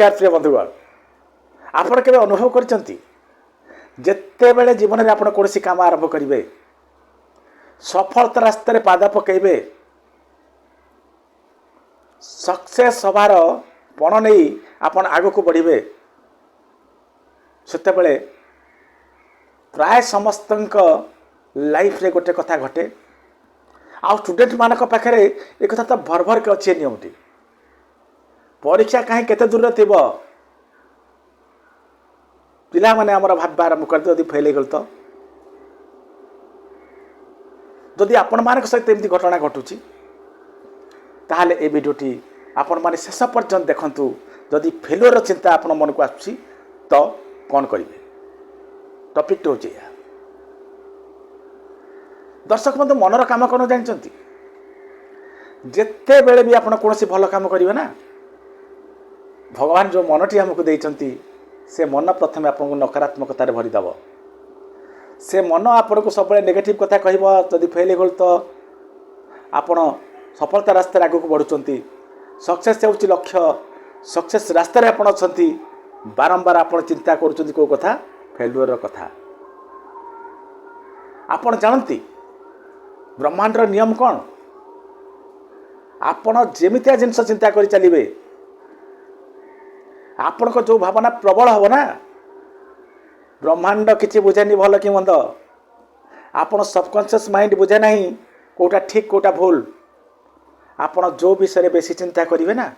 नमस्कार प्रिय बंधुगण आपण केबे अनुभव करचंती जेते बेले जीवन में आपण कोनोसी काम आरंभ करिवे सफलता रास्ता पाद पकेबे सक्सेस हबार पण नहीं आपण आगो को बढ़िबे सेते बेले प्राय समस्तंक लाइफ रे गोटे कथा घटे आ स्टूडेंट मानक पाखरे एक कथा तो भर भर के अच्छे नियमटी परीक्षा कहीं केते दूर थी पिला माने हमर भाबा आरंभ कर जदि फेल गल तो जदि आपण मानक सहित एमती घटना घटुची ताहले ए वीडियोटी आपण माने शेष पर्यंत देखंतु जदि फेलुअर चिंता आपण मन को आछि तो कौन करिवे टॉपिक तो होची दर्शक बंधु मनर काम कोन जानचंती जेते बेले भी आपण कोनोसी भलो काम करिवे ना भगवान जो मनटी आमको देइचंती से मन प्रथम आपको नकारात्मकतार भरीदेव से मन आपन को सब नेगेटिव कथा कहब जदि फेल गल तो आपण सफलता रास्ता आगे बढ़ुंट सक्सेस होची लक्ष्य सक्सेस रास्तार आपण अच्छी बारंबार आपण चिंता करुँच कौ कथा फेलुअर कथा आपण जानती ब्रह्मांडर नियम कौन आपण जेमितिया जिनस चिंता कर चलिए आपण को जो भावना प्रबल हम ना ब्रह्मांड किसी बुझेनि भल कि मंद आपण सबकॉन्शियस माइंड बुझे ना कोटा ठीक कोटा भूल आपण जो विषय बेसी चिंता करेंगे ना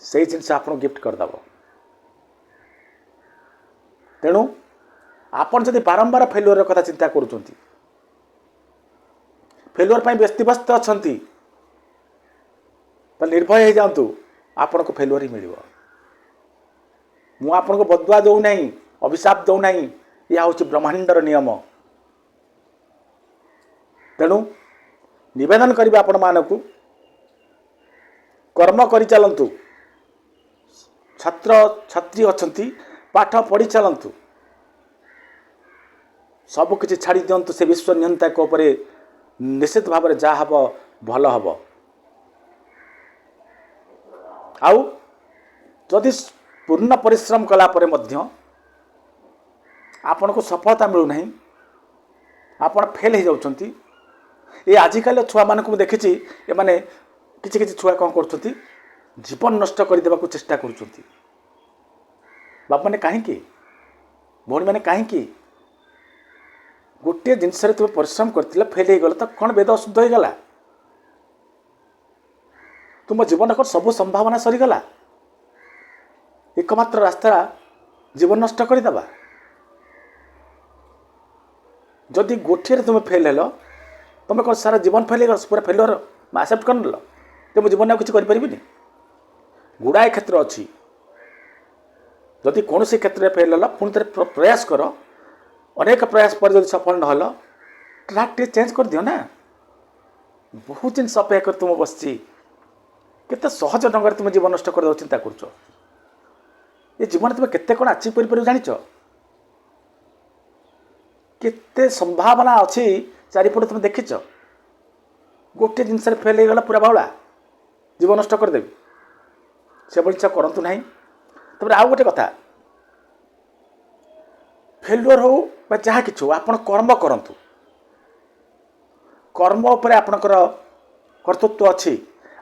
से जिनस आप गिफ्ट करदेव तेणु आपण जदि बारंबार फेलुअर कथा चिंता करुँच फेलुअर पर व्यस्तिव्यस्त अच्छा तो निर्भय हो जातु आपण को फेलुअर ही मिल मु आपन को बदुआ दौ नहीं अभिशाप दौ नहीं यह हूँ ब्रह्मांडर नियम तेणु निवेदन करिबे आपण मानकु कर्म करि चलंतु छात्र छात्री अछंती पाठ पढ़ी चलंतु सब किछि छाड़ी दियंतु से विश्व नियंता को ऊपर निश्चित भाव में जहाँ हम भल हम आउ जदि पूर्ण परिश्रम कला परे मध्य आपन को सफलता मिलूना आपण फेल हो जाउछंती ये आजिकल छुआ मान को देखी ये माने किछि किछि छुआ कौन कर जीवन नष्ट कर देबा को चेष्टा करुछंती बाप मैंने कहीं भौणी मैंने कहीं गोटे जिनस तुम परिश्रम कर फेल हो गल तो कौन वेद अशुद्ध हो गला तुम जीवन को सब संभावना सरीगला एकमात्र रास्ता जीवन नष्ट करदेबा जदि गोटे तुम फेल हेल तुम कौन सारा जीवन फेल हो पूरा फेलुअर एक्सेप्ट कर नेल तो मुझे जीवन किसी करें गुड़ाए क्षेत्र अच्छी जदि कौन से क्षेत्र में फेल हेल पुणी थे प्रयास कर अनेक प्रयास पर जब सफल नहल ट्रैक टे चेंज कर दियो ना बहुत जिन अपेक्षा कर तुम बसची केते सहज ढंग तुम जीवन नष्ट कर चिंता कर ये जीवन तुम केते कौन अचीव कर जानिच केते संभावना अच्छी चारिपट तुम देखिच गोटे जिनस फेल हो पूरा बाउला जीवन नष्ट करदेवी से जिन करूँ ना तब आउ गोटे कथा फेलुअर हो जहाँ कि आप कर्म करूँ कर्म उपर आपणकर कर्तृत्व अच्छी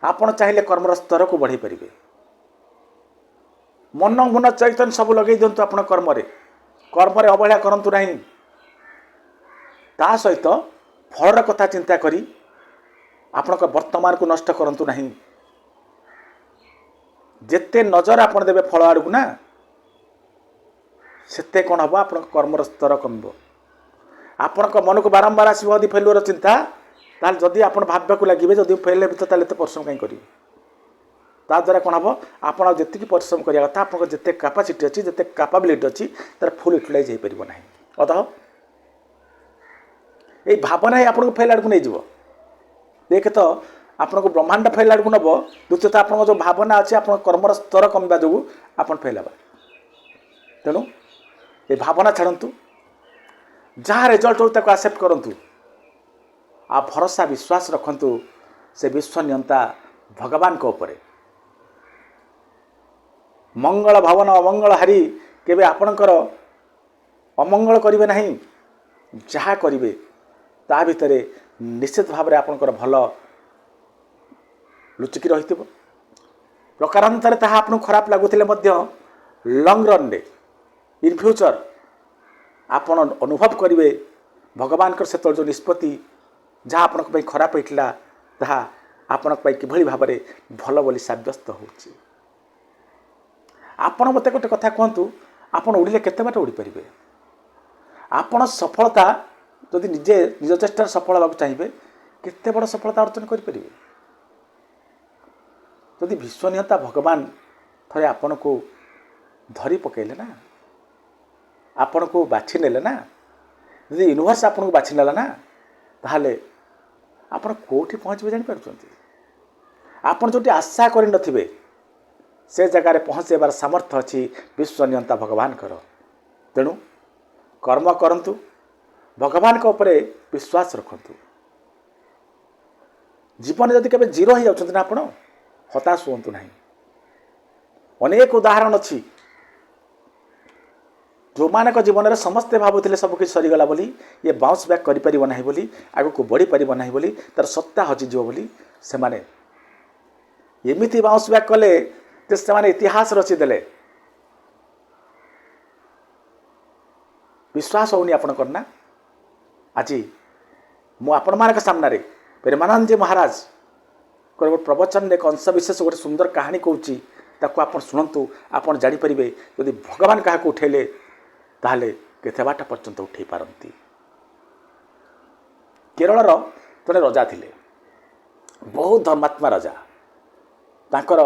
आपण चाहिए कर्मर स्तर को बढ़ाई पारे मन मुन चैतन्य सब लगे दिंतु आप कर्म अवहेला करूँ ना ता सहित फलर कथा चिंता करी आपण वर्तमान को नष्ट करूँ ना जेते नजर आप देवे फल आड़क ना सेते कौन हम आप कर्मर स्तर कम आपण मन को बारंबार आसो यदि फेलुअर चिंता ताल जदि आप भावना को लगे जदि फेल हे तो परिश्रम कहीं करेंगे ता द्वारा कौन हम आप जी परिश्रम करा कथा आप जिते कैपेसिटी अच्छी जिते कैपेबिलिटी अच्छी तार फुल यूटिलाइज हो पार ना अतः ये भावना ही आपको फेल आड़ को नहीं जीव देख तो आपन को ब्रह्मांड फेल आड़ को नब द्वितीयत आप जो भावना अच्छी आप कर्मर स्तर कमिबा जो आप फेल हे तेणु ये भावना छाड़ू जहाँ रिजल्ट हो एक्सेप्ट करूँ आ भरोसा विश्वास रखंतु से विश्व नियंता भगवान को ऊपर ମଙ୍ଗଳ ଭବନ ଅମଙ୍ଗଳ ହାରି କେବେ ଆପଣଙ୍କର ଅମଙ୍ଗଳ କରିବେ ନାହିଁ। ଯାହା କରିବେ ତା ଭିତରେ ନିଶ୍ଚିତ ଭାବରେ ଆପଣଙ୍କର ଭଲ ଲୁଚିକି ରହିଥିବ। ପ୍ରକାରାନ୍ତରେ ତାହା ଆପଣଙ୍କୁ ଖରାପ ଲାଗୁଥିଲେ ମଧ୍ୟ ଲଙ୍ଗ ରନ୍ରେ ଇନ୍ ଫ୍ୟୁଚର ଆପଣ ଅନୁଭବ କରିବେ ଭଗବାନଙ୍କର ସେତେବେଳେ ଯେଉଁ ନିଷ୍ପତ୍ତି ଯାହା ଆପଣଙ୍କ ପାଇଁ ଖରାପ ହେଇଥିଲା ତାହା ଆପଣଙ୍କ ପାଇଁ କିଭଳି ଭାବରେ ଭଲ ବୋଲି ସାବ୍ୟସ୍ତ ହେଉଛି। ଆପଣ ମୋତେ ଗୋଟେ କଥା କୁହନ୍ତୁ, ଆପଣ ଉଡ଼ିଲେ କେତେ ବାଟ ଉଡ଼ିପାରିବେ? ଆପଣ ସଫଳତା ଯଦି ନିଜେ ନିଜ ଚେଷ୍ଟାରେ ସଫଳ ହେବାକୁ ଚାହିଁବେ କେତେ ବଡ଼ ସଫଳତା ଅର୍ଜନ କରିପାରିବେ? ଯଦି ବିଶ୍ୱନିୟନ୍ତା ଭଗବାନ ଥରେ ଆପଣଙ୍କୁ ଧରି ପକାଇଲେ ନା, ଆପଣଙ୍କୁ ବାଛି ନେଲେ ନା, ଯଦି ୟୁନିଭର୍ସ ଆପଣଙ୍କୁ ବାଛି ନେଲା ନା, ତାହେଲେ ଆପଣ କେଉଁଠି ପହଞ୍ଚିବେ ଜାଣିପାରୁଛନ୍ତି? ଆପଣ ଯେଉଁଠି ଆଶା କରିନଥିବେ ସେ ଜାଗାରେ ପହଞ୍ଚାଇବାର ସାମର୍ଥ୍ୟ ଅଛି ବିଶ୍ୱନିୟନ୍ତା ଭଗବାନଙ୍କର। ତେଣୁ କର୍ମ କରନ୍ତୁ, ଭଗବାନଙ୍କ ଉପରେ ବିଶ୍ୱାସ ରଖନ୍ତୁ। ଜୀବନରେ ଯଦି କେବେ ଜିରୋ ହେଇଯାଉଛନ୍ତି ନା ଆପଣ, ହତାଶ ହୁଅନ୍ତୁ ନାହିଁ। ଅନେକ ଉଦାହରଣ ଅଛି ଯେଉଁମାନଙ୍କ ଜୀବନରେ ସମସ୍ତେ ଭାବୁଥିଲେ ସବୁକିଛି ସରିଗଲା ବୋଲି, ଇଏ ବାଉନ୍ସ ବ୍ୟାକ୍ କରିପାରିବ ନାହିଁ ବୋଲି, ଆଗକୁ ବଢ଼ିପାରିବ ନାହିଁ ବୋଲି, ତା'ର ସତ୍ତା ହଜିଯିବ ବୋଲି, ସେମାନେ ଏମିତି ବାଉନ୍ସ ବ୍ୟାକ୍ କଲେ ଯେ ସେମାନେ ଇତିହାସ ରଚିଦେଲେ। ବିଶ୍ୱାସ ହେଉନି ଆପଣଙ୍କର ନା? ଆଜି ମୁଁ ଆପଣମାନଙ୍କ ସାମ୍ନାରେ ପ୍ରେମାନନ୍ଦଜୀ ମହାରାଜଙ୍କର ଗୋଟେ ପ୍ରବଚନରେ ଏକ ଅଂଶ ବିଶେଷ ଗୋଟେ ସୁନ୍ଦର କାହାଣୀ କହୁଛି, ତାକୁ ଆପଣ ଶୁଣନ୍ତୁ। ଆପଣ ଜାଣିପାରିବେ ଯଦି ଭଗବାନ କାହାକୁ ଉଠାଇଲେ ତାହେଲେ କେତେ ବାଟ ପର୍ଯ୍ୟନ୍ତ ଉଠାଇ ପାରନ୍ତି। କେରଳର ଜଣେ ରଜା ଥିଲେ, ବହୁତ ଧର୍ମାତ୍ମା ରାଜା। ତାଙ୍କର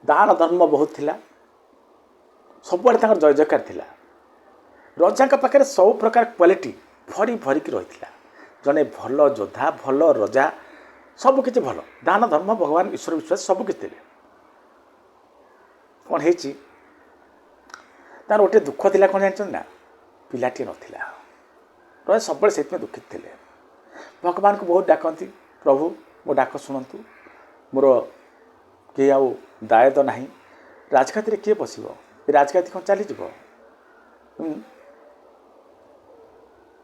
ଦାନ ଧର୍ମ ବହୁତ ଥିଲା, ସବୁଆଡ଼େ ତାଙ୍କର ଜୟ ଜୟକାର ଥିଲା। ରଜାଙ୍କ ପାଖରେ ସବୁ ପ୍ରକାର କ୍ୱାଲିଟି ଭରି ଭରିକି ରହିଥିଲା। ଜଣେ ଭଲ ଯୋଦ୍ଧା, ଭଲ ରଜା, ସବୁକିଛି ଭଲ, ଦାନ ଧର୍ମ, ଭଗବାନ, ଈଶ୍ୱର ବିଶ୍ୱାସ ସବୁକିଛି ଥିଲେ। କ'ଣ ହେଇଛି, ତାର ଗୋଟେ ଦୁଃଖ ଥିଲା, କ'ଣ ଜାଣିଛନ୍ତି ନା? ପିଲାଟିଏ ନଥିଲା। ରଜା ସବୁବେଳେ ସେଇଥିପାଇଁ ଦୁଃଖିତ ଥିଲେ। ଭଗବାନଙ୍କୁ ବହୁତ ଡାକନ୍ତି, ପ୍ରଭୁ ମୋ ଡାକ ଶୁଣନ୍ତୁ, ମୋର କେହି ଆଉ ଦାୟଦ ନାହିଁ, ରାଜଗାଦିରେ କିଏ ବସିବ? ଏ ରାଜଗାଦି କ'ଣ ଚାଲିଯିବ?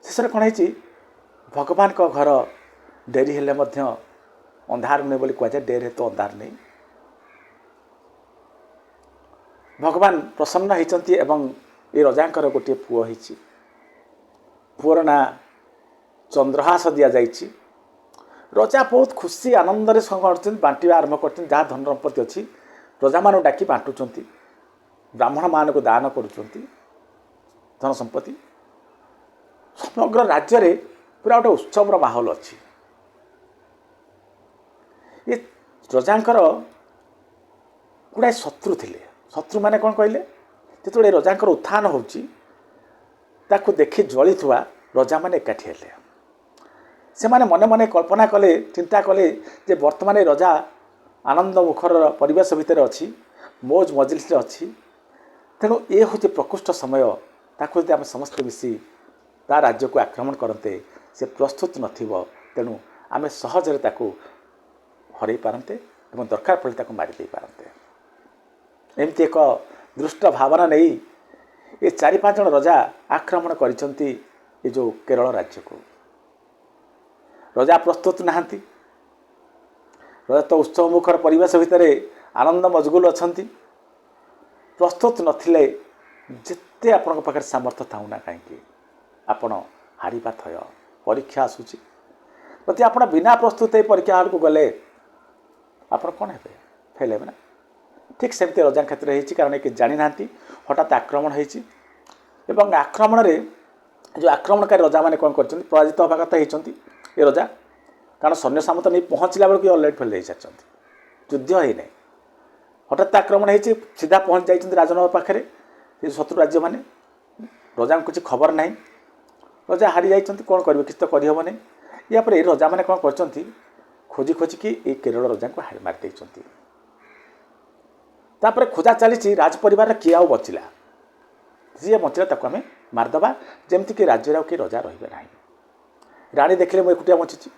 ଶେଷରେ କ'ଣ ହେଇଛି, ଭଗବାନଙ୍କ ଘର ଡେରି ହେଲେ ମଧ୍ୟ ଅନ୍ଧାର ନୁହେଁ ବୋଲି କୁହାଯାଏ, ଡେରି ହେତୁ ଅନ୍ଧାର ନେଇ। ଭଗବାନ ପ୍ରସନ୍ନ ହେଇଛନ୍ତି ଏବଂ ଏ ରଜାଙ୍କର ଗୋଟିଏ ପୁଅ ହେଇଛି। ପୁଅର ନାଁ ଚନ୍ଦ୍ରହାସ ଦିଆଯାଇଛି। ରଜା ବହୁତ ଖୁସି ଆନନ୍ଦରେ କରୁଛନ୍ତି, ବାଣ୍ଟିବା ଆରମ୍ଭ କରୁଛନ୍ତି। ଯାହା ଧନ ସମ୍ପତ୍ତି ଅଛି ପ୍ରଜାମାନଙ୍କୁ ଡାକି ବାଣ୍ଟୁଛନ୍ତି, ବ୍ରାହ୍ମଣମାନଙ୍କୁ ଦାନ କରୁଛନ୍ତି ଧନ ସମ୍ପତ୍ତି। ସମଗ୍ର ରାଜ୍ୟରେ ପୁରା ଗୋଟେ ଉତ୍ସବର ମାହୋଲ ଅଛି। ଏ ରଜାଙ୍କର ଗୁଡ଼ାଏ ଶତ୍ରୁ ଥିଲେ। ଶତ୍ରୁମାନେ କ'ଣ କହିଲେ, ଯେତେବେଳେ ରଜାଙ୍କର ଉତ୍ଥାନ ହେଉଛି ତାକୁ ଦେଖି ଜଳିଥିବା ରଜାମାନେ ଏକାଠି ହେଲେ। ସେମାନେ ମନେ ମନେ କଳ୍ପନା କଲେ, ଚିନ୍ତା କଲେ ଯେ ବର୍ତ୍ତମାନ ଏ ରଜା ଆନନ୍ଦ ମୁଖର ପରିବେଶ ଭିତରେ ଅଛି, ମୌଜ ମଜଲିସରେ ଅଛି। ତେଣୁ ଏ ହେଉଛି ପ୍ରକୃଷ୍ଟ ସମୟ, ତାକୁ ଯଦି ଆମେ ସମସ୍ତେ ମିଶି ତା ରାଜ୍ୟକୁ ଆକ୍ରମଣ କରନ୍ତେ, ସେ ପ୍ରସ୍ତୁତ ନଥିବ। ତେଣୁ ଆମେ ସହଜରେ ତାକୁ ହରାଇ ପାରନ୍ତେ ଏବଂ ଦରକାର ପଡ଼ିଲେ ତାକୁ ମାରି ଦେଇପାରନ୍ତେ। ଏମିତି ଏକ ଦୃଷ୍ଟ ଭାବନା ନେଇ ଏ 4-5 ଜଣ ରଜା ଆକ୍ରମଣ କରିଛନ୍ତି ଏ ଯେଉଁ କେରଳ ରାଜ୍ୟକୁ। ରଜା ପ୍ରସ୍ତୁତ ନାହାନ୍ତି। ରଜା ତ ଉତ୍ସବ ମୁଖର ପରିବେଶ ଭିତରେ ଆନନ୍ଦ ମଜଗୁଲ ଅଛନ୍ତି। ପ୍ରସ୍ତୁତ ନଥିଲେ ଯେତେ ଆପଣଙ୍କ ପାଖରେ ସାମର୍ଥ୍ୟ ଥାଉ ନା କାହିଁକି, ଆପଣ ହାରିବା ଥୟ। ପରୀକ୍ଷା ଆସୁଛି, ଯଦି ଆପଣ ବିନା ପ୍ରସ୍ତୁତ ହେଇ ପରୀକ୍ଷା ହଲକୁ ଗଲେ ଆପଣ କ'ଣ ହେବେ? ଫେଲ୍ ହେବେ ନା। ଠିକ୍ ସେମିତି ରଜାଙ୍କ କ୍ଷେତ୍ରରେ ହେଇଛି। କାରଣ କି ଜାଣିନାହାନ୍ତି, ହଠାତ୍ ଆକ୍ରମଣ ହେଇଛି ଏବଂ ଆକ୍ରମଣରେ ଯେଉଁ ଆକ୍ରମଣକାରୀ ରଜାମାନେ କ'ଣ କରିଛନ୍ତି, ପରାଜିତ ହେବା କଥା ହେଇଛନ୍ତି ଏ ରଜା। କାରଣ ସୈନ୍ୟ ସାମନ୍ତ ନେଇ ପହଞ୍ଚିଲା ବେଳକୁ ଅଲରେଡ଼ି ଫେଲ୍ ହେଇସାରିଛନ୍ତି, ଯୁଦ୍ଧ ହେଇନାହିଁ। ହଠାତ୍ ଆକ୍ରମଣ ହେଇଛି, ସିଧା ପହଞ୍ଚି ଯାଇଛନ୍ତି ରାଜନଗର ପାଖରେ ଏ ଶତ୍ରୁ ରାଜ୍ୟମାନେ। ରଜାଙ୍କୁ କିଛି ଖବର ନାହିଁ, ରଜା ହାରି ଯାଇଛନ୍ତି, କ'ଣ କରିବେ? କିଛି ତ କରିହେବନି। ୟାପରେ ଏ ରଜାମାନେ କ'ଣ କରିଛନ୍ତି, ଖୋଜି ଖୋଜିକି ଏଇ କେରଳ ରଜାଙ୍କୁ ମାରି ଦେଇଛନ୍ତି। ତାପରେ ଖୋଜା ଚାଲିଛି ରାଜ ପରିବାରରେ କିଏ ଆଉ ବଞ୍ଚିଲା, ଯିଏ ବଞ୍ଚିଲା ତାକୁ ଆମେ ମାରିଦେବା, ଯେମିତିକି ରାଜ୍ୟରେ ଆଉ କିଏ ରଜା ରହିବେ ନାହିଁ। ରାଣୀ ଦେଖିଲେ ମୁଁ ଏକୁଟିଆ ବଞ୍ଚିଛି।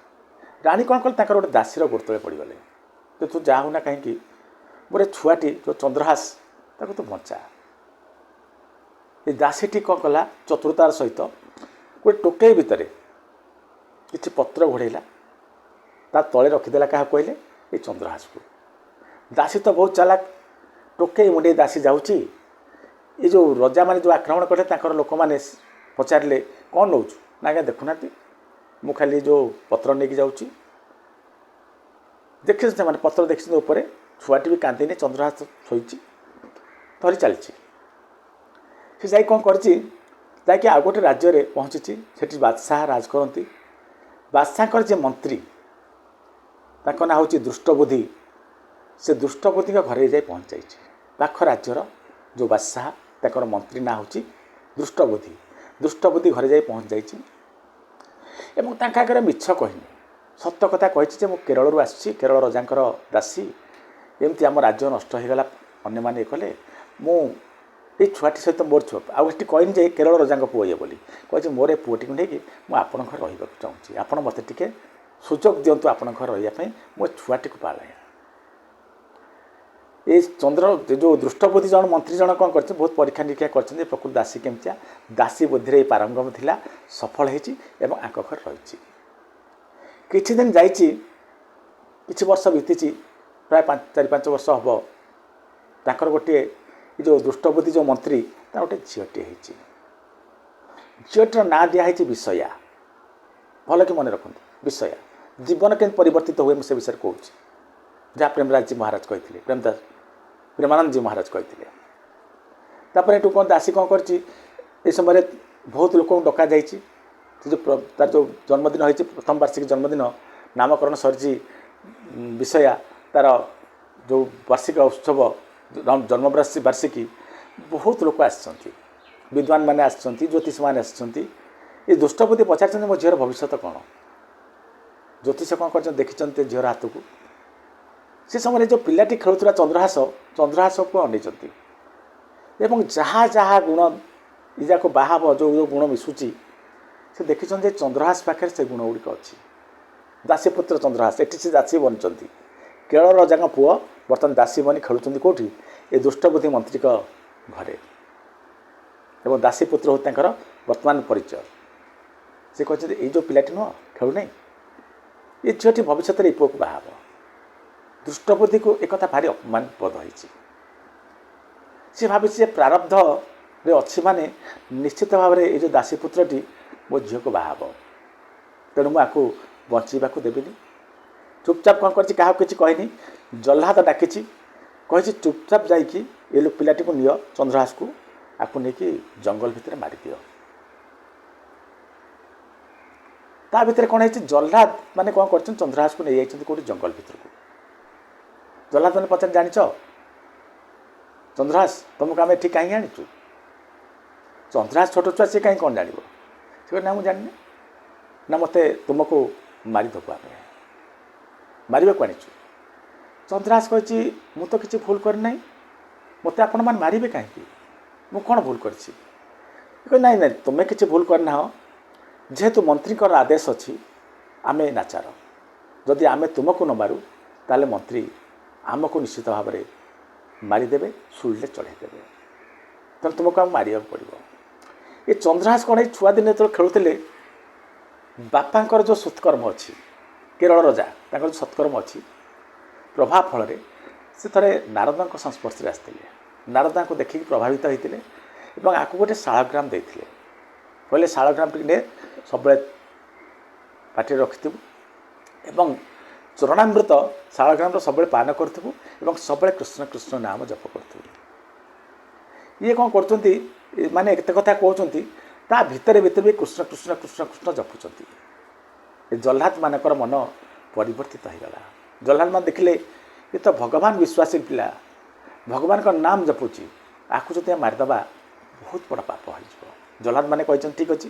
ରାଣୀ କ'ଣ କଲେ, ତାଙ୍କର ଗୋଟେ ଦାସୀର ଗୋଡ଼ ତଳେ ପଡ଼ିଗଲେ ଯେ ତୁ ଯାହା ହଉ ନା କାହିଁକି, ମୋର ଛୁଆଟି ଯେଉଁ ଚନ୍ଦ୍ରହାସ ତାକୁ ତୁ ବଞ୍ଚା। ଏ ଦାସୀଟି କ'ଣ କଲା, ଚତୁରତାର ସହିତ ଗୋଟେ ଟୋକେଇ ଭିତରେ କିଛି ପତ୍ର ଘୋଡ଼େଇଲା, ତା ତଳେ ରଖିଦେଲା। କାହାକୁ କହିଲେ? ଏଇ ଚନ୍ଦ୍ରହାସକୁ। ଦାସୀ ତ ବହୁତ ଚାଲାକ, ଟୋକେଇ ମୁଣ୍ଡେଇ ଦାସୀ ଯାଉଛି। ଏ ଯେଉଁ ରଜାମାନେ ଯେଉଁ ଆକ୍ରମଣ କଲେ ତାଙ୍କର ଲୋକମାନେ ପଚାରିଲେ କ'ଣ ନେଉଛୁ? ନା ଆଜ୍ଞା ଦେଖୁନାହାନ୍ତି, ମୁଁ ଖାଲି ଯେଉଁ ପତ୍ର ନେଇକି ଯାଉଛି। ଦେଖିଛନ୍ତି ସେମାନେ ପତ୍ର ଦେଖିଛନ୍ତି ଉପରେ, ଛୁଆଟି ବି କାନ୍ଦିନି, ଚନ୍ଦ୍ରହାସ ଶୋଇଛି, ଧରି ଚାଲିଛି। ସେ ଯାଇ କ'ଣ କରିଛି, ଯାଇକି ଆଉ ଗୋଟେ ରାଜ୍ୟରେ ପହଞ୍ଚିଛି। ସେଠି ବାଦଶାହ ରାଜ କରନ୍ତି। ବାଦଶାହଙ୍କର ଯେ ମନ୍ତ୍ରୀ, ତାଙ୍କ ନାଁ ହେଉଛି ଦୃଷ୍ଟବୁଦ୍ଧି। ସେ ଦୃଷ୍ଟବୁଦ୍ଧିଙ୍କ ଘରେ ଯାଇ ପହଞ୍ଚାଇଛି। ପାଖ ରାଜ୍ୟର ଯେଉଁ ବାଦଶାହ, ତାଙ୍କର ମନ୍ତ୍ରୀ ନାଁ ହେଉଛି ଦୃଷ୍ଟବୁଦ୍ଧି। ଦୃଷ୍ଟବୁଦ୍ଧି ଘରେ ଯାଇ ପହଞ୍ଚି ଯାଇଛି ଏବଂ ତାଙ୍କ ଆଗରେ ମିଛ କହିନି, ସତ କଥା କହିଛି ଯେ ମୁଁ କେରଳରୁ ଆସିଛି, କେରଳ ରଜାଙ୍କର ଦାସୀ, ଏମିତି ଆମ ରାଜ୍ୟ ନଷ୍ଟ ହୋଇଗଲା, ଅନ୍ୟମାନେ ଇଏ କଲେ, ମୁଁ ଏଇ ଛୁଆଟି ସହିତ ମୋର ଛୁଆ। ଆଉ ଏଠି କହିନି ଯେ କେରଳ ରଜାଙ୍କ ପୁଅ ଇଏ ବୋଲି, କହିଛି ମୋର ଏ ପୁଅଟିକୁ ନେଇକି ମୁଁ ଆପଣଙ୍କ ଘରେ ରହିବାକୁ ଚାହୁଁଛି, ଆପଣ ମୋତେ ଟିକେ ସୁଯୋଗ ଦିଅନ୍ତୁ ଆପଣଙ୍କ ଘରେ ରହିବା ପାଇଁ, ମୋ ଛୁଆଟିକୁ ପାଳାଏ। এই চন্দ্র যে দৃষ্টবুদ্ধি জন মন্ত্রী জন কম করছে, বহুত পরীক্ষা নিরীক্ষা করছেন যে প্রকৃত দাসী কেমিয়া, দাসী বুদ্ধিরে এই পারঙ্গম লা, সফল হয়েছি এবং আঙ্ক ঘরে রয়েছে। কিছু দিন যাইছি, কিছু বর্ষ বিতিছি, প্রায় 4-5 বর্ষ হব। তাঁর গোটিয়ে এই যে দৃষ্টবুদ্ধি যে মন্ত্রী, তার গোটে ঝিওটিয়ে হয়েছে। ঝিওটির না দিয়া হয়েছে বিଷୟା। ভালো কি মনে রাখুন, বিଷୟା। জীবন কেমন পরিবর্তিত হুয়ে সে বিষয়ে কହୁଛି, ଯାହା ପ୍ରେମରାଜଜୀ ମହାରାଜ କହିଥିଲେ, ପ୍ରେମାନନ୍ଦଜୀ ମହାରାଜ କହିଥିଲେ। ତାପରେ ଏଠୁ କ'ଣ ଦାସୀ କ'ଣ କରିଛି, ଏ ସମୟରେ ବହୁତ ଲୋକଙ୍କୁ ଡକାଯାଇଛି। ସେ ଯେଉଁ ତାର ଯେଉଁ ଜନ୍ମଦିନ ହେଇଛି, ପ୍ରଥମ ବାର୍ଷିକୀ ଜନ୍ମଦିନ, ନାମକରଣ ସରିଛି ବିଷୟା, ତାର ଯେଉଁ ବାର୍ଷିକ ଉତ୍ସବ, ବାର୍ଷିକୀ, ବହୁତ ଲୋକ ଆସିଛନ୍ତି, ବିଦ୍ୱାନମାନେ ଆସିଛନ୍ତି, ଜ୍ୟୋତିଷମାନେ ଆସିଛନ୍ତି। ଏ ଦୁଷ୍ଟବୁଦ୍ଧି ପଚାରିଛନ୍ତି ମୋ ଝିଅର ଭବିଷ୍ୟତ କ'ଣ। ଜ୍ୟୋତିଷ କ'ଣ କରିଛନ୍ତି, ଦେଖିଛନ୍ତି ଝିଅର ହାତକୁ। ସେ ସମୟରେ ଯେଉଁ ପିଲାଟି ଖେଳୁଥିଲା ଚନ୍ଦ୍ରହାସକୁ ଅନେଇଛନ୍ତି ଏବଂ ଯାହା ଯାହା ଗୁଣ ଇଯାକୁ ବାହା ହେବ, ଯେଉଁ ଗୁଣ ମିଶୁଛି, ସେ ଦେଖିଛନ୍ତି ଯେ ଚନ୍ଦ୍ରହାସ ପାଖରେ ସେ ଗୁଣ ଗୁଡ଼ିକ ଅଛି। ଦାସୀପୁତ୍ର ଚନ୍ଦ୍ରହାସ, ଏଠି ସେ ଦାସୀ ବନିଛନ୍ତି। କେରଳ ରଜାଙ୍କ ପୁଅ ବର୍ତ୍ତମାନ ଦାସୀ ବନି ଖେଳୁଛନ୍ତି କେଉଁଠି? ଏ ଦୁଷ୍ଟବୁଦ୍ଧି ମନ୍ତ୍ରୀଙ୍କ ଘରେ। ଏବଂ ଦାସୀପୁତ୍ର ହେଉଛି ତାଙ୍କର ବର୍ତ୍ତମାନ ପରିଚୟ। ସେ କହିଛନ୍ତି ଏଇ ଯେଉଁ ପିଲାଟି ନୁହଁ, ଖେଳୁନାହିଁ, ଏ ଝିଅଟି ଭବିଷ୍ୟତରେ ଏଇ ପୁଅକୁ ବାହା ହେବ। ଦୃଷ୍ଟବୁଦ୍ଧିକୁ ଏକଥା ଭାରି ଅପମାନ ବୋଧ ହୋଇଛି। ସେ ଭାବିଛି ଯେ ପ୍ରାରବ୍ଧରେ ଅଛି ମାନେ ନିଶ୍ଚିତ ଭାବରେ ଏଇ ଯେଉଁ ଦାସୀପୁତ୍ରଟି ମୋ ଝିଅକୁ ବାହା ହେବ, ତେଣୁ ମୁଁ ଆକୁ ବଞ୍ଚିବାକୁ ଦେବିନି। ଚୁପଚାପ କ'ଣ କରିଛି, କାହାକୁ କିଛି କହିନି, ଜହ୍ଲାଦ ଡାକିଛି, କହିଛି ଚୁପଚାପ ଯାଇକି ଏ ପିଲାଟିକୁ ନିଅ ଚନ୍ଦ୍ରହାସକୁ, ଆକୁ ନେଇକି ଜଙ୍ଗଲ ଭିତରେ ମାରିଦିଅ। ତା ଭିତରେ କ'ଣ ହେଇଛି, ଜହ୍ଲାଦ ମାନେ କ'ଣ କରିଛନ୍ତି, ଚନ୍ଦ୍ରହାସକୁ ନେଇଯାଇଛନ୍ତି କେଉଁଠି ଜଙ୍ଗଲ ଭିତରକୁ। ଜହ୍ଲାଦ ମାନେ ପଚାରି, ଜାଣିଛ ଚନ୍ଦ୍ରହାସ ତୁମକୁ ଆମେ ଏଠି କାହିଁକି ଆଣିଛୁ? ଚନ୍ଦ୍ରହାସ ଛୋଟ ଛୁଆ, ସେ କାହିଁକି କ'ଣ ଜାଣିବ? ସେ କହିଲେ ନା ମୁଁ ଜାଣିନି, ନା ମୋତେ ତୁମକୁ ମାରିଦେବୁ, ଆମେ ମାରିବାକୁ ଆଣିଛୁ। ଚନ୍ଦ୍ରହାସ କହିଛି ମୁଁ ତ କିଛି ଭୁଲ କରିନାହିଁ, ମୋତେ ଆପଣମାନେ ମାରିବେ କାହିଁକି? ମୁଁ କ'ଣ ଭୁଲ କରିଛି? ସେ କହିଲେ ନାଇଁ ନାଇଁ, ତୁମେ କିଛି ଭୁଲ କରିନାହ, ଯେହେତୁ ମନ୍ତ୍ରୀଙ୍କର ଆଦେଶ ଅଛି ଆମେ ନାଚାର, ଯଦି ଆମେ ତୁମକୁ ନ ମାରୁ ତାହେଲେ ମନ୍ତ୍ରୀ ଆମକୁ ନିଶ୍ଚିତ ଭାବରେ ମାରିଦେବେ, ଶୁଳିରେ ଚଢ଼େଇଦେବେ, ତେଣୁ ତୁମକୁ ଆମକୁ ମାରିବାକୁ ପଡ଼ିବ। ଏ ଚନ୍ଦ୍ରହାସ କ'ଣ, ଏଇ ଛୁଆଦିନେ ଯେତେବେଳେ ଖେଳୁଥିଲେ, ବାପାଙ୍କର ଯେଉଁ ସତ୍କର୍ମ ଅଛି, କେରଳ ରଜା ତାଙ୍କର ଯେଉଁ ସତ୍କର୍ମ ଅଛି, ପ୍ରଭାବ ଫଳରେ ସେ ଥରେ ନାରଦଙ୍କ ସଂସ୍ପର୍ଶରେ ଆସିଥିଲେ। ନାରଦାଙ୍କୁ ଦେଖିକି ପ୍ରଭାବିତ ହୋଇଥିଲେ ଏବଂ ଆକୁ ଗୋଟେ ଶାଳଗ୍ରାମ ଦେଇଥିଲେ। କହିଲେ ଶାଳଗ୍ରାମ ଟିକେ ନେ, ସବୁବେଳେ ପାଟିରେ ରଖିଥିବୁ ଏବଂ ଚରଣାମୃତ ଶାଳଗ୍ରାମର ସବୁବେଳେ ପାନ କରୁଥିବୁ ଏବଂ ସବୁବେଳେ କୃଷ୍ଣ କୃଷ୍ଣ ନାମ ଜପ କରୁଥିବୁ। ଇଏ କ'ଣ କରୁଛନ୍ତି, ମାନେ ଏତେ କଥା କହୁଛନ୍ତି, ତା ଭିତରେ ଭିତରେ ବି କୃଷ୍ଣ କୃଷ୍ଣ କୃଷ୍ଣ କୃଷ୍ଣ ଜପୁଛନ୍ତି। ଏ ଜହ୍ଲାଦ ମାନଙ୍କର ମନ ପରିବର୍ତ୍ତିତ ହୋଇଗଲା। ଜହ୍ଲାଦ ମାନେ ଦେଖିଲେ ଏ ତ ଭଗବାନ ବିଶ୍ୱାସୀ ପିଲା, ଭଗବାନଙ୍କ ନାମ ଜପୁଛି, ଆକୁ ଯଦି ଆମେ ମାରିଦେବା ବହୁତ ବଡ଼ ପାପ ହୋଇଯିବ। ଜହ୍ଲାଦ ମାନେ କହିଛନ୍ତି ଠିକ୍ ଅଛି,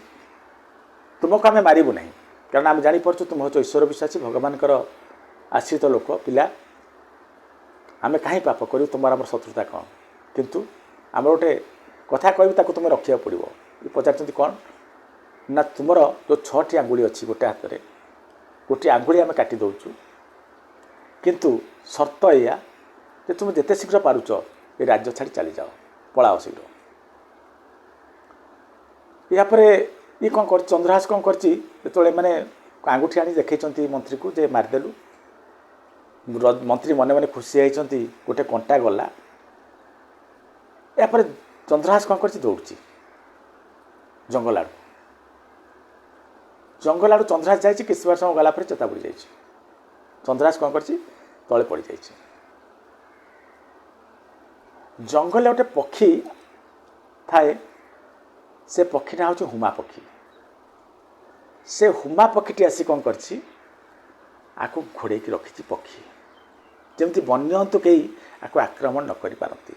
ତୁମକୁ ଆମେ ମାରିବୁ ନାହିଁ, କାରଣ ଆମେ ଜାଣିପାରୁଛୁ ତୁମ ହେଉଛ ଈଶ୍ୱର ବିଶ୍ୱାସୀ, ଭଗବାନଙ୍କର ଆଶ୍ରିତ ଲୋକ, ପିଲା, ଆମେ କାହିଁ ପାପ କରିବୁ, ତୁମର ଆମର ଶତ୍ରୁତା କ'ଣ? କିନ୍ତୁ ଆମର ଗୋଟେ କଥା କହିବୁ, ତାକୁ ତୁମେ ରଖିବାକୁ ପଡ଼ିବ। ଏ ପଚାରୁଛନ୍ତି କ'ଣ ନା, ତୁମର ଯେଉଁ 6ଟି ଆଙ୍ଗୁଳି ଅଛି ଗୋଟେ ହାତରେ, ଗୋଟିଏ ଆଙ୍ଗୁଳି ଆମେ କାଟି ଦେଉଛୁ, କିନ୍ତୁ ସର୍ତ୍ତ ଏଇଆ ଯେ ତୁମେ ଯେତେ ଶୀଘ୍ର ପାରୁଛ ଏ ରାଜ୍ୟ ଛାଡ଼ି ଚାଲିଯାଅ, ପଳାଅ ଶୀଘ୍ର। ଏହାପରେ ଇଏ କ'ଣ କରିଛି, ଚନ୍ଦ୍ରହାସ କ'ଣ କରିଛି, ଯେତେବେଳେ ମାନେ ଆଙ୍ଗୁଠି ଆଣି ଦେଖାଇଛନ୍ତି ମନ୍ତ୍ରୀକୁ ଯେ ମାରିଦେଲୁ, ମନ୍ତ୍ରୀ ମନେ ମନେ ଖୁସି ହେଇଛନ୍ତି, ଗୋଟେ କଣ୍ଟା ଗଲା। ଏହାପରେ ଚନ୍ଦ୍ରହାସ କ'ଣ କରିଛି, ଦୌଡ଼ୁଛି ଜଙ୍ଗଲ ଆଡ଼କୁ। ଜଙ୍ଗଲ ଆଡ଼ୁ ଚନ୍ଦ୍ରହାସ ଯାଇଛି, କିଛି ସମୟ ଗଲା ପରେ ଚେତା ବୁଡ଼ି ଯାଇଛି। ଚନ୍ଦ୍ରହାସ କ'ଣ କରିଛି, ତଳେ ପଡ଼ିଯାଇଛି। ଜଙ୍ଗଲରେ ଗୋଟେ ପକ୍ଷୀ ଥାଏ, ସେ ପକ୍ଷୀ ନାଁ ହେଉଛି ହୁମା ପକ୍ଷୀ। ସେ ହୁମା ପକ୍ଷୀଟି ଆସି କ'ଣ କରିଛି, ଆକୁ ଘୋଡ଼େଇକି ରଖିଛି ପକ୍ଷୀ, ଯେମିତି ବନ୍ୟଜନ୍ତୁ କେହି ଆକୁ ଆକ୍ରମଣ ନ କରିପାରନ୍ତି।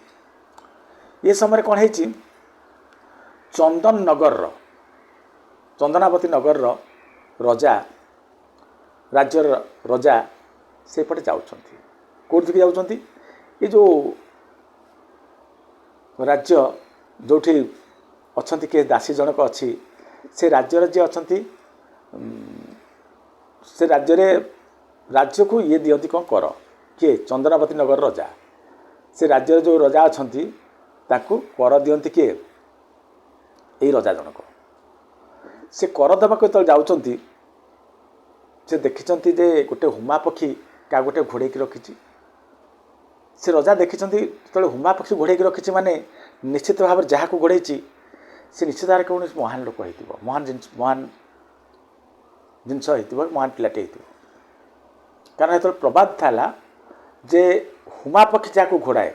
ଏ ସମୟରେ କ'ଣ ହେଇଛି, ଚନ୍ଦନାବତୀ ନଗରର ରଜା, ରାଜ୍ୟର ରଜା ସେପଟେ ଯାଉଛନ୍ତି। କେଉଁଠିକି ଯାଉଛନ୍ତି, ଏ ଯେଉଁ ରାଜ୍ୟ ଯେଉଁଠି ଅଛନ୍ତି, କିଏ ଦାସୀ ଜଣକ ଅଛି, ସେ ରାଜ୍ୟରେ ଯିଏ ଅଛନ୍ତି, ସେ ରାଜ୍ୟକୁ ଇଏ ଦିଅନ୍ତି କ'ଣ କର, କିଏ, ଚନ୍ଦନାବତୀ ନଗର ରଜା। ସେ ରାଜ୍ୟରେ ଯେଉଁ ରଜା ଅଛନ୍ତି ତାକୁ କର ଦିଅନ୍ତି କିଏ, ଏଇ ରଜା ଜଣକ। ସେ କର ଦେବାକୁ ଯେତେବେଳେ ଯାଉଛନ୍ତି, ସେ ଦେଖିଛନ୍ତି ଯେ ଗୋଟେ ହୁମା ପକ୍ଷୀ କାହା ଗୋଟେ ଘୋଡ଼େଇକି ରଖିଛି। ସେ ରଜା ଦେଖିଛନ୍ତି, ଯେତେବେଳେ ହୁମା ପକ୍ଷୀ ଘୋଡ଼େଇକି ରଖିଛି ମାନେ ନିଶ୍ଚିତ ଭାବରେ ଯାହାକୁ ଘୋଡ଼େଇଛି ସେ ନିଶ୍ଚିତ ଭାବରେ କୌଣସି ମହାନ ଲୋକ ହେଇଥିବ, ମହାନ ଜିନିଷ ହେଇଥିବ, ମହାନ ପିଲାଟି ହେଇଥିବ। କାରଣ ଯେତେବେଳେ ପ୍ରବାଦ ଥିଲା ଯେ ହୁମା ପକ୍ଷୀ ଯାହାକୁ ଘୋଡ଼ାଏ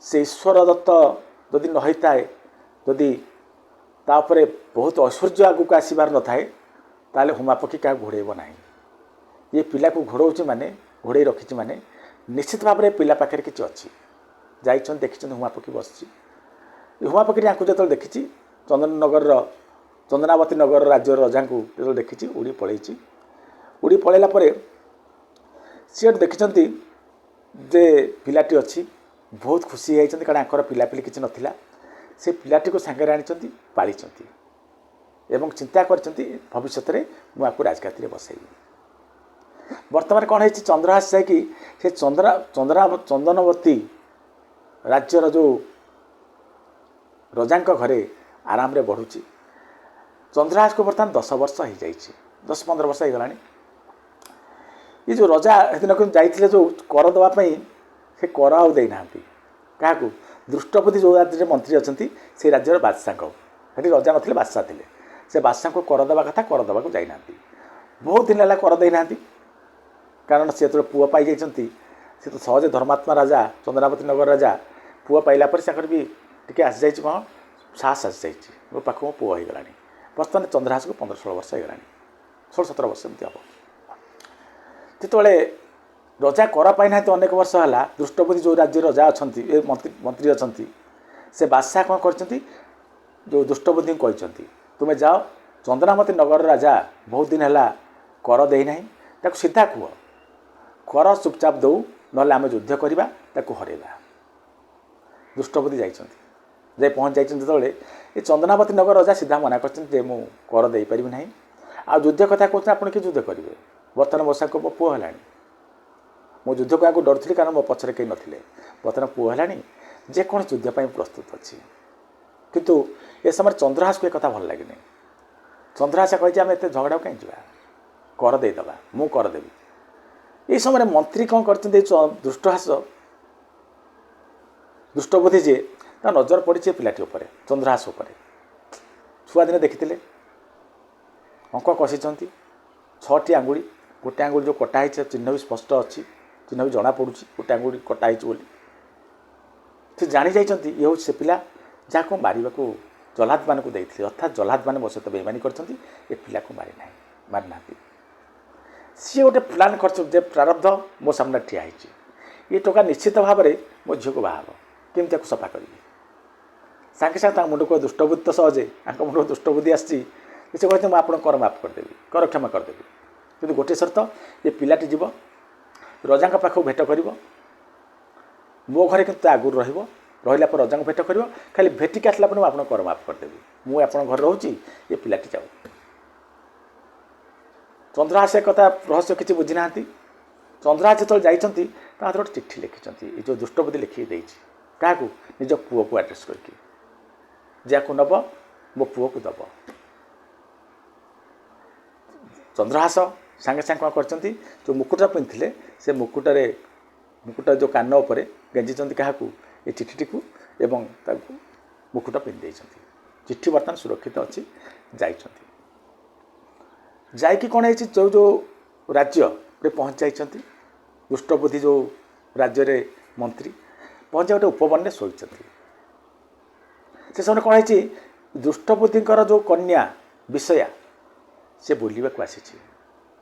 ସେ ଈଶ୍ୱର ଦତ୍ତ ଯଦି ନ ହେଇଥାଏ, ଯଦି ତା ଉପରେ ବହୁତ ଐଶ୍ୱର୍ଯ୍ୟ ଆଗକୁ ଆସିବାର ନଥାଏ, ତାହେଲେ ହୁମା ପକ୍ଷୀ କାହାକୁ ଘୋଡ଼େଇବ ନାହିଁ। ଇଏ ପିଲାକୁ ଘୋଡ଼ଉଛି ମାନେ, ଘୋଡ଼େଇ ରଖିଛି ମାନେ ନିଶ୍ଚିତ ଭାବରେ ପିଲା ପାଖରେ କିଛି ଅଛି। ଯାଇଛନ୍ତି, ଦେଖିଛନ୍ତି ହୁମା ପକ୍ଷୀ ବସିଛି। ହୁମା ପକ୍ଷୀ ଆଙ୍କୁ ଯେତେବେଳେ ଦେଖିଛି, ଚନ୍ଦନାବତୀ ନଗର ରାଜ୍ୟର ରଜାଙ୍କୁ ଯେତେବେଳେ ଦେଖିଛି, ଉଡ଼ି ପଳେଇଛି। ଉଡ଼ି ପଳେଇଲା ପରେ ସିଏ ଦେଖିଛନ୍ତି ଯେ ପିଲାଟି ଅଛି, ବହୁତ ଖୁସି ହେଇଛନ୍ତି, କାରଣ ଆଙ୍କର ପିଲାପିଲି କିଛି ନଥିଲା। ସେ ପିଲାଟିକୁ ସାଙ୍ଗରେ ଆଣିଛନ୍ତି, ପାଳିଛନ୍ତି ଏବଂ ଚିନ୍ତା କରିଛନ୍ତି ଭବିଷ୍ୟତରେ ମୁଁ ଆକୁ ରାଜଗାଦିରେ ବସାଇବି। ବର୍ତ୍ତମାନ କ'ଣ ହେଇଛି, ଚନ୍ଦ୍ରହାସ ଯାଇକି ସେ ଚନ୍ଦନବତୀ ରାଜ୍ୟର ଯେଉଁ ରଜାଙ୍କ ଘରେ ଆରାମରେ ବଢ଼ୁଛି। ଚନ୍ଦ୍ରହାସକୁ ବର୍ତ୍ତମାନ 10 ବର୍ଷ ହେଇଯାଇଛି, 10-15 ବର୍ଷ ହେଇଗଲାଣି। ଏ ଯେଉଁ ରଜା ସେଦିନ ଯାଇଥିଲେ ଯେଉଁ କର ଦେବା ପାଇଁ, ସେ କର ଆଉ ଦେଇନାହାନ୍ତି କାହାକୁ, ଦୃଷ୍ଟବୁଦ୍ଧି ଯେଉଁ ରାଜ୍ୟରେ ମନ୍ତ୍ରୀ ଅଛନ୍ତି ସେ ରାଜ୍ୟର ବାଦଶାହଙ୍କୁ। ସେଠି ରଜା ନଥିଲେ, ବାଦଶାହ ଥିଲେ। ସେ ବାଦଶାହଙ୍କୁ କର ଦେବା କଥା, କର ଦେବାକୁ ଯାଇନାହାନ୍ତି। ବହୁତ ଦିନ ହେଲା କର ଦେଇନାହାନ୍ତି, କାରଣ ସେ ଯେତେବେଳେ ପୁଅ ପାଇଯାଇଛନ୍ତି, ସେ ତ ସହଜେ ଧର୍ମାତ୍ମା ରାଜା, ଚନ୍ଦ୍ରନାବତୀ ନଗର ରାଜା, ପୁଅ ପାଇଲା ପରେ ତାଙ୍କର ବି ଟିକେ ଆସିଯାଇଛି, କ'ଣ ସାହସ ଆସିଯାଇଛି, ମୋ ପାଖକୁ ମୋ ପୁଅ ହେଇଗଲାଣି। ବର୍ତ୍ତମାନ ଚନ୍ଦ୍ରହାସକୁ 15-16 ବର୍ଷ ହେଇଗଲାଣି, 16-17 ବର୍ଷ ଏମିତି ହେବ। ଯେତେବେଳେ ରଜା କର ପାଇନାହାନ୍ତି ଅନେକ ବର୍ଷ ହେଲା, ଦୃଷ୍ଟବୁଦ୍ଧି ଯେଉଁ ରାଜ୍ୟରେ ରଜା ଅଛନ୍ତି, ଏ ମନ୍ତ୍ରୀ ଅଛନ୍ତି, ସେ ବାଦଶାହ କ'ଣ କରିଛନ୍ତି, ଯେଉଁ ଦୃଷ୍ଟବୁଦ୍ଧିଙ୍କୁ କହିଛନ୍ତି ତୁମେ ଯାଅ, ଚନ୍ଦନାବତୀ ନଗର ରାଜା ବହୁତ ଦିନ ହେଲା କର ଦେଇନାହିଁ, ତାକୁ ସିଧା କୁହ କର ଚୁପଚାପ ଦେଉ, ନହେଲେ ଆମେ ଯୁଦ୍ଧ କରିବା, ତାକୁ ହରାଇବା। ଦୃଷ୍ଟବୁଦ୍ଧି ଯାଇଛନ୍ତି, ଯାଇ ପହଞ୍ଚି ଯାଇଛନ୍ତି। ଯେତେବେଳେ ଏ ଚନ୍ଦନାବତୀ ନଗର ରଜା ସିଧା ମନା କରିଛନ୍ତି ଯେ ମୁଁ କର ଦେଇପାରିବି ନାହିଁ, ଆଉ ଯୁଦ୍ଧ କଥା କହୁଛନ୍ତି, ଆପଣ କି ଯୁଦ୍ଧ କରିବେ, ବର୍ତ୍ତମାନ ମୋ ସାଙ୍ଗକୁ ମୋ ପୁଅ ହେଲାଣି, ମୁଁ ଯୁଦ୍ଧକୁ ଆଗକୁ ଡରୁଥିଲି କାରଣ ମୋ ପଛରେ କେହି ନଥିଲେ, ବର୍ତ୍ତମାନ ପୁଅ ହେଲାଣି, ଯେକୌଣସି ଯୁଦ୍ଧ ପାଇଁ ପ୍ରସ୍ତୁତ ଅଛି। କିନ୍ତୁ ଏ ସମୟରେ ଚନ୍ଦ୍ରହାସକୁ ଏ କଥା ଭଲ ଲାଗିନି। ଚନ୍ଦ୍ରହାସ କହିଛି ଆମେ ଏତେ ଝଗଡ଼ାକୁ କାହିଁ ଯିବା, କର ଦେଇଦେବା, ମୁଁ କର ଦେବି। এই ସମୟରେ ମନ୍ତ୍ରୀ କ'ଣ କରିଛନ୍ତି, ଦୃଷ୍ଟବୁଦ୍ଧି ଯିଏ, ତା ନଜର ପଡ଼ିଛି ଏ ପିଲାଟି ଉପରେ, ଚନ୍ଦ୍ରହାସ ଉପରେ। ଛୁଆଦିନେ ଦେଖିଥିଲେ ଅଙ୍କ କଷିଛନ୍ତି, 6ଟି ଆଙ୍ଗୁଳି, ଗୋଟେ ଆଙ୍ଗୁଳି ଯେଉଁ କଟା ହେଇଛି ଚିହ୍ନ ବି ସ୍ପଷ୍ଟ ଅଛି, ଚିହ୍ନ ବି ଜଣାପଡ଼ୁଛି ଗୋଟେ ଆଙ୍ଗୁଳି କଟା ହେଇଛି ବୋଲି। ସେ ଜାଣି ଯାଇଛନ୍ତି ଇଏ ହେଉଛି ସେ ପିଲା ଯାହାକୁ ମାରିବାକୁ ଜହ୍ଲାଦମାନଙ୍କୁ ଦେଇଥିଲେ, ଅର୍ଥାତ୍ ଜହ୍ଲାଦମାନେ ମୋ ସହିତ ବେଇମାନି କରିଛନ୍ତି, ଏ ପିଲାକୁ ମାରିନାହାନ୍ତି। ସିଏ ଗୋଟେ ପ୍ଲାନ୍ କରିଛନ୍ତି ଯେ ପ୍ରାରବ୍ଧ ମୋ ସାମ୍ନାରେ ଠିଆ ହେଇଛି, ଏ ଟଙ୍କା ନିଶ୍ଚିତ ଭାବରେ ମୋ ଝିଅକୁ ବାହା ହେବ, କେମିତି ତାକୁ ସଫା କରିବି। ସାଙ୍ଗେ ସାଙ୍ଗେ ତାଙ୍କ ମୁଣ୍ଡକୁ ଦୁଷ୍ଟବୁଦ୍ଧି ତ ସହଜେ, ତାଙ୍କ ମୁଣ୍ଡକୁ ଦୁଷ୍ଟବୁଦ୍ଧି ଆସିଛି। ସେ କହିଲେ ମୁଁ ଆପଣଙ୍କୁ କର ମାଫ କରିଦେବି, କର କ୍ଷମା କରିଦେବି, କିନ୍ତୁ ଗୋଟିଏ ସର୍ତ୍ତ, ଏ ପିଲାଟି ଯିବ ରଜାଙ୍କ ପାଖକୁ ଭେଟ କରିବ, ମୋ ଘରେ କିନ୍ତୁ ଆଗରୁ ରହିବ, ରହିଲା ପରେ ରଜାଙ୍କୁ ଭେଟ କରିବ, ଖାଲି ଭେଟିକି ଆସିଲା ପରେ ମୁଁ ଆପଣଙ୍କୁ କର ମାଫ କରିଦେବି, ମୁଁ ଆପଣଙ୍କ ଘରେ ରହୁଛି, ଏ ପିଲାଟି ଯାଉ। ଚନ୍ଦ୍ରହାସ କଥା ରହସ୍ୟ କିଛି ବୁଝି ନାହାନ୍ତି। ଚନ୍ଦ୍ରହାସ ଯେତେବେଳେ ଯାଇଛନ୍ତି, ତା ହାତରେ ଗୋଟେ ଚିଠି ଲେଖିଛନ୍ତି ଏ ଯେଉଁ ଦୁଷ୍ଟବୁଦ୍ଧି ଲେଖିକି ଦେଇଛି କାହାକୁ ନିଜ ପୁଅକୁ ଆଡ୍ରେସ୍ କରିକି ଯାହାକୁ ନେବ ମୋ ପୁଅକୁ ଦେବ। ଚନ୍ଦ୍ରହାସ ସାଙ୍ଗେ ସାଙ୍ଗେ କ'ଣ କରିଛନ୍ତି ଯେଉଁ ମୁକୁଟ ପିନ୍ଧିଥିଲେ ସେ ମୁକୁଟ ଯେଉଁ କାନ ଉପରେ ଗେଞ୍ଜିଛନ୍ତି କାହାକୁ ଏ ଚିଠିଟିକୁ ଏବଂ ତାକୁ ମୁକୁଟ ପିନ୍ଧି ଦେଇଛନ୍ତି। ଚିଠି ବର୍ତ୍ତମାନ ସୁରକ୍ଷିତ ଅଛି। ଯାଇଛନ୍ତି ଯାଇକି କ'ଣ ହେଇଛି ଯେଉଁ ରାଜ୍ୟରେ ପହଞ୍ଚି ଯାଇଛନ୍ତି ଦୁଷ୍ଟବୁଦ୍ଧି ଯେଉଁ ରାଜ୍ୟରେ ମନ୍ତ୍ରୀ ପହଞ୍ଚି ଗୋଟେ ଉପବନରେ ଶୋଇଛନ୍ତି। ସେ ସମୟରେ କ'ଣ ହେଇଛି ଦୁଷ୍ଟବୁଦ୍ଧିଙ୍କର ଯେଉଁ କନ୍ୟା ବିଷୟା ସେ ବୁଲିବାକୁ ଆସିଛି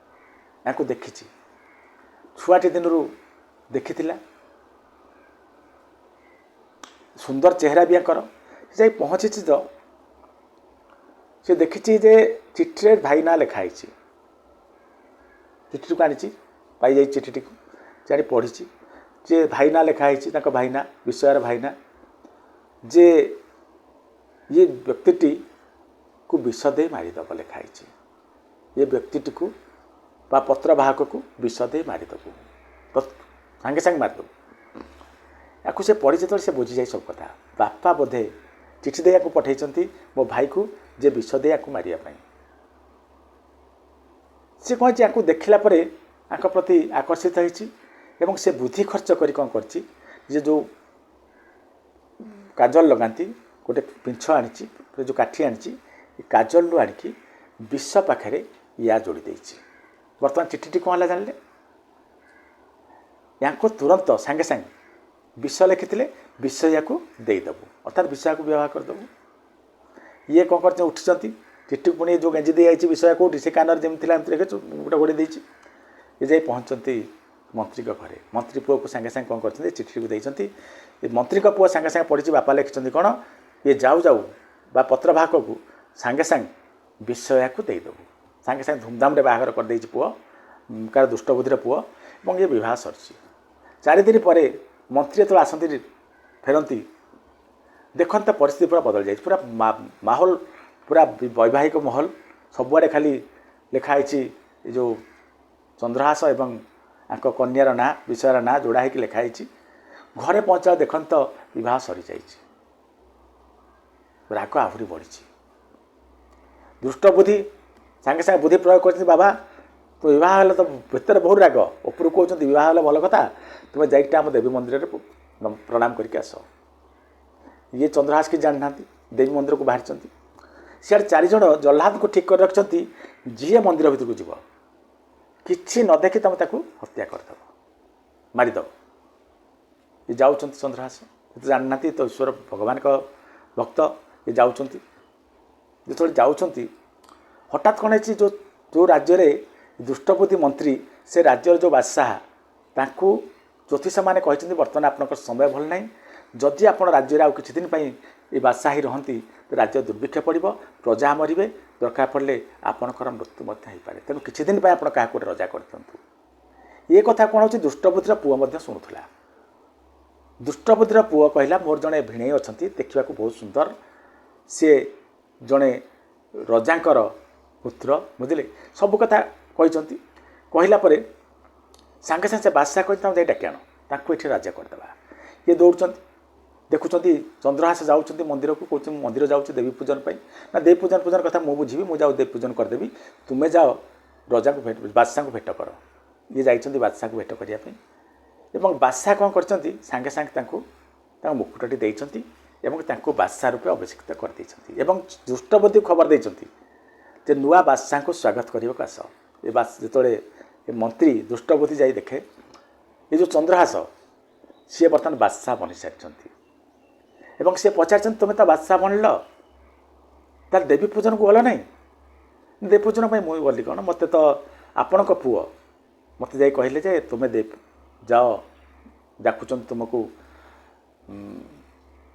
ୟାଙ୍କୁ ଦେଖିଛି ଛୁଆଟି ଦିନରୁ ଦେଖିଥିଲା ସୁନ୍ଦର ଚେହେରା ବି ୟାଙ୍କର। ସେ ଯାଇ ପହଞ୍ଚିଛି ତ ସେ ଦେଖିଛି ଯେ ଚିଠିରେ ଭାଇ ନାଁ ଲେଖା ହେଇଛି। ଚିଠିଟିକୁ ଆଣିଛି ପାଇଯାଇଛି ଚିଠିଟିକୁ ସେ ଆଣି ପଢ଼ିଛି ଯେ ଭାଇ ନାଁ ଲେଖା ହେଇଛି ତାଙ୍କ ଭାଇ ନାଁ ବିଷୟାର ଭାଇ ନାଁ ଯେ ଇଏ ବ୍ୟକ୍ତିଟିକୁ ବିଷ ଦେଇ ମାରିଦେବ ଲେଖା ହେଇଛି। ଏ ବ୍ୟକ୍ତିଟିକୁ ବା ପତ୍ରବାହକକୁ ବିଷ ଦେଇ ମାରିଦେବୁ ସାଙ୍ଗେ ସାଙ୍ଗେ ମାରିଦେବୁ। ୟାକୁ ସେ ପଢ଼ି ଯେତେବେଳେ ସେ ବୁଝିଯାଏ ସବୁ କଥା ବାପା ବୋଧେ ଚିଠି ଦେଇ ୟାକୁ ପଠାଇଛନ୍ତି ମୋ ଭାଇକୁ ଯେ ବିଷ ଦେଇ ୟାକୁ ମାରିବା ପାଇଁ। ସେ କ'ଣ ହେଇଛି ୟାକୁ ଦେଖିଲା ପରେ ୟାଙ୍କ ପ୍ରତି ଆକର୍ଷିତ ହେଇଛି ଏବଂ ସେ ବୁଦ୍ଧି ଖର୍ଚ୍ଚ କରି କ'ଣ କରିଛି ଯେ ଯେଉଁ କାଜଲ ଲଗାନ୍ତି ଗୋଟେ ପିଞ୍ଛ ଆଣିଛି ଯେଉଁ କାଠି ଆଣିଛି ଏ କାଜଲରୁ ଆଣିକି ବିଷ ପାଖରେ ୟା ଯୋଡ଼ି ଦେଇଛି। ବର୍ତ୍ତମାନ ଚିଠିଟି କ'ଣ ହେଲା ଜାଣିଲେ ୟାଙ୍କୁ ତୁରନ୍ତ ସାଙ୍ଗେ ସାଙ୍ଗେ ବିଷ ଲେଖିଥିଲେ ବିଷ ୟାକୁ ଦେଇଦେବୁ ଅର୍ଥାତ୍ ବିଷ ୟାକୁ ବ୍ୟବହାର କରିଦେବୁ। ଇଏ କ'ଣ କରିଛନ୍ତି ଉଠିଛନ୍ତି ଚିଠିକୁ ପୁଣି ଯେଉଁ ଗେଞ୍ଜି ଦେଇଯାଇଛି ବିଷୟ କେଉଁଠି ସେ କାନରେ ଯେମିତି ଥିଲା ଏମିତି ଲେଖିଛୁ ଗୋଟେ ଗୋଡ଼ି ଦେଇଛି। ଏ ଯାଇ ପହଞ୍ଚନ୍ତି ମନ୍ତ୍ରୀଙ୍କ ଘରେ ମନ୍ତ୍ରୀ ପୁଅକୁ ସାଙ୍ଗେ ସାଙ୍ଗେ କ'ଣ କରିଛନ୍ତି ଚିଠିକୁ ଦେଇଛନ୍ତି। ଏ ମନ୍ତ୍ରୀଙ୍କ ପୁଅ ସାଙ୍ଗେ ସାଙ୍ଗେ ପଢ଼ିଛି ବାପା ଲେଖିଛନ୍ତି କ'ଣ ଇଏ ଯାଉ ଯାଉ ବା ପତ୍ରବାହକକୁ ସାଙ୍ଗେ ସାଙ୍ଗେ ବିଷ ୟାକୁ ଦେଇଦେବୁ। ସାଙ୍ଗେ ସାଙ୍ଗେ ଧୁମଧାମରେ ବାହାଘର କରିଦେଇଛି ପୁଅ କାର ଦୁଷ୍ଟବୁଦ୍ଧିର ପୁଅ ଏବଂ ଇଏ ବିବାହ ସରିଛି। 4 ଦିନ ପରେ ମନ୍ତ୍ରୀ ଯେତେବେଳେ ଆସନ୍ତି ଫେରନ୍ତି ଦେଖନ୍ତି ପରିସ୍ଥିତି ପୁରା ବଦଳି ଯାଇଛି। ପୁରା ମାହୋଲ ପୁରା ବୈବାହିକ ମହଲ ସବୁଆଡ଼େ ଖାଲି ଲେଖା ହେଇଛି ଏ ଯେଉଁ ଚନ୍ଦ୍ରହାସ ଏବଂ ୟାଙ୍କ କନ୍ୟାର ନାଁ ବିଷୟର ନାଁ ଯୋଡ଼ା ହେଇକି ଲେଖା ହେଇଛି। ଘରେ ପହଞ୍ଚିଲା ଦେଖନ୍ତି ତ ବିବାହ ସରିଯାଇଛି। ରାଗ ଆହୁରି ବଢ଼ିଛି। ଦୁଷ୍ଟବୁଦ୍ଧି ସାଙ୍ଗେ ସାଙ୍ଗେ ବୁଦ୍ଧି ପ୍ରୟୋଗ କରିଛନ୍ତି ବାବା ତ ବିବାହ ହେଲେ ତ ଭିତରେ ବହୁତ ରାଗ ଉପରକୁ କହୁଛନ୍ତି ବିବାହ ହେଲେ ଭଲ କଥା ତୁମେ ଯାଇକି ଆମ ଦେବୀ ମନ୍ଦିରରେ ପ୍ରଣାମ କରିକି ଆସ। ଇଏ ଚନ୍ଦ୍ରହାସ କି ଜାଣିନାହାନ୍ତି ଦେବୀ ମନ୍ଦିରକୁ ବାହାରିଛନ୍ତି। ସିଆଡ଼େ 4 ଜଣ ଜହ୍ଲାଦଙ୍କୁ ଠିକ୍ କରି ରଖିଛନ୍ତି ଯିଏ ମନ୍ଦିର ଭିତରକୁ ଯିବ କିଛି ନ ଦେଖି ତୁମେ ତାକୁ ହତ୍ୟା କରିଦେବ ମାରିଦେବ। ଇଏ ଯାଉଛନ୍ତି ଚନ୍ଦ୍ରହାସ ଜାଣିନାହାନ୍ତି ତ ଈଶ୍ୱର ଭଗବାନଙ୍କ ଭକ୍ତ ଇଏ ଯାଉଛନ୍ତି। ଯେତେବେଳେ ଯାଉଛନ୍ତି ହଠାତ୍ କ'ଣ ହେଇଛି ଯେଉଁ ରାଜ୍ୟରେ ଦୁଷ୍ଟବୁଦ୍ଧି ମନ୍ତ୍ରୀ ସେ ରାଜ୍ୟର ଯେଉଁ ବାଦଶାହ ତାଙ୍କୁ ଜ୍ୟୋତିଷମାନେ କହିଛନ୍ତି ବର୍ତ୍ତମାନ ଆପଣଙ୍କର ସମୟ ଭଲ ନାହିଁ ଯଦି ଆପଣ ରାଜ୍ୟରେ ଆଉ କିଛି ଦିନ ପାଇଁ ଏ ବାଦଶାହୀ ରହନ୍ତି ତ ରାଜ୍ୟ ଦୁର୍ଭିକ୍ଷ ପଡ଼ିବ ପ୍ରଜା ମରିବେ ଦରକାର ପଡ଼ିଲେ ଆପଣଙ୍କର ମୃତ୍ୟୁ ମଧ୍ୟ ହୋଇପାରେ ତେଣୁ କିଛି ଦିନ ପାଇଁ ଆପଣ କାହାକୁ ଗୋଟେ ରଜା କରିଦିଅନ୍ତୁ। ଏ କଥା କ'ଣ ହେଉଛି ଦୁଷ୍ଟବୁଦ୍ଧିର ପୁଅ ମଧ୍ୟ ଶୁଣୁଥିଲା। ଦୁଷ୍ଟବୁଦ୍ଧିର ପୁଅ କହିଲା ମୋର ଜଣେ ଭିଣେଇ ଅଛନ୍ତି ଦେଖିବାକୁ ବହୁତ ସୁନ୍ଦର ସିଏ ଜଣେ ରଜାଙ୍କର ପୁତ୍ର ବୁଝିଲେ ସବୁ କଥା କହିଛନ୍ତି। କହିଲା ପରେ ସାଙ୍ଗେ ସାଙ୍ଗେ ସେ ବାଦଶାହ କହିଛି ତାଙ୍କୁ ଯାଇ ଡାକି ଆଣ ତାଙ୍କୁ ଏଠି ରାଜା କରିଦେବା। ଇଏ ଦୌଡ଼ୁଛନ୍ତି ଦେଖୁଛନ୍ତି ଚନ୍ଦ୍ରହାସ ଯାଉଛନ୍ତି ମନ୍ଦିରକୁ କହୁଛନ୍ତି ମୁଁ ମନ୍ଦିର ଯାଉଛି ଦେବୀ ପୂଜନ ପାଇଁ ନା ଦେବୀ ପୂଜନ କଥା ମୁଁ ବୁଝିବି ମୁଁ ଯାଉ ଦେବୀ ପୂଜନ କରିଦେବି ତୁମେ ଯାଅ ରଜାଙ୍କୁ ବାଦଶାହଙ୍କୁ ଭେଟ କର। ଇଏ ଯାଇଛନ୍ତି ବାଦଶାହଙ୍କୁ ଭେଟ କରିବା ପାଇଁ ଏବଂ ବାଦଶାହ କ'ଣ କରିଛନ୍ତି ସାଙ୍ଗେ ସାଙ୍ଗେ ତାଙ୍କ ମୁକୁଟଟି ଦେଇଛନ୍ତି ଏବଂ ତାଙ୍କୁ ବାଦଶାହ ରୂପେ ଅଭିଷିକ୍ତ କରିଦେଇଛନ୍ତି ଏବଂ ଦୁଷ୍ଟବୁଦ୍ଧିକୁ ଖବର ଦେଇଛନ୍ତି ଯେ ନୂଆ ବାଦଶାହଙ୍କୁ ସ୍ୱାଗତ କରିବାକୁ ଆସ। ଏ ଯେତେବେଳେ ଏ ମନ୍ତ୍ରୀ ଦୁଷ୍ଟବୁଦ୍ଧି ଯାଇ ଦେଖେ ଏ ଯେଉଁ ଚନ୍ଦ୍ରହାସ ସିଏ ବର୍ତ୍ତମାନ ବାଦଶାହ ବନିସାରିଛନ୍ତି ଏବଂ ସେ ପଚାରିଛନ୍ତି ତୁମେ ତ ବାଦଶାହ ବଣିଲ ତାର ଦେବୀ ପୂଜନକୁ ଗଲ ନାହିଁ। ଦେବୀ ପୂଜନ ପାଇଁ ମୁଁ ଗଲି କ'ଣ ମୋତେ ତ ଆପଣଙ୍କ ପୁଅ ମୋତେ ଯାଇ କହିଲେ ଯେ ତୁମେ ଯାଅ ଡାକୁଛନ୍ତି ତୁମକୁ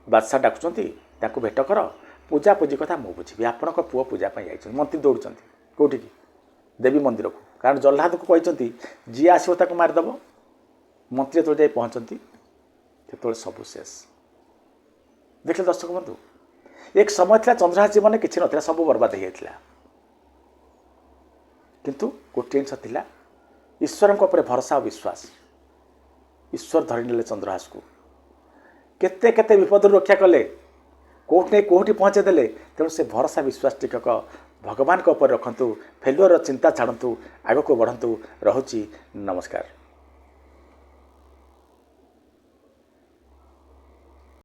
ବାଦଶାହ ଡାକୁଛନ୍ତି ତାଙ୍କୁ ଭେଟ କର ପୂଜାପୂଜି କଥା ମୁଁ ବୁଝିବି ଆପଣଙ୍କ ପୁଅ ପୂଜା ପାଇଁ ଯାଇଛନ୍ତି। ମନ୍ତ୍ରୀ ଦୌଡ଼ୁଛନ୍ତି କେଉଁଠିକି ଦେବୀ ମନ୍ଦିରକୁ କାରଣ ଜହ୍ଲାଦକୁ କହିଛନ୍ତି ଯିଏ ଆସିବ ତାକୁ ମାରିଦେବ। ମନ୍ତ୍ରୀ ଯେତେବେଳେ ଯାଇ ପହଞ୍ଚନ୍ତି ସେତେବେଳେ ସବୁ ଶେଷ। ଦେଖିଲେ ଦର୍ଶକ ବନ୍ଧୁ ଏକ ସମୟ ଥିଲା ଚନ୍ଦ୍ରହାସ ଜୀବନରେ କିଛି ନଥିଲା ସବୁ ବର୍ବାଦ ହୋଇଯାଇଥିଲା କିନ୍ତୁ ଗୋଟିଏ ଜିନିଷ ଥିଲା ଈଶ୍ୱରଙ୍କ ଉପରେ ଭରସା ଓ ବିଶ୍ୱାସ। ईश्वर धरिने चंद्रहास को केते केते विपद रक्षा कले कोठी कोठी पहुँचेदेले तेणु से भरोसा विश्वास टिकक भगवान को ऊपर रखंतु फेल्युअर चिंता छाड़तु आग को बढ़ंतु। रहुची नमस्कार।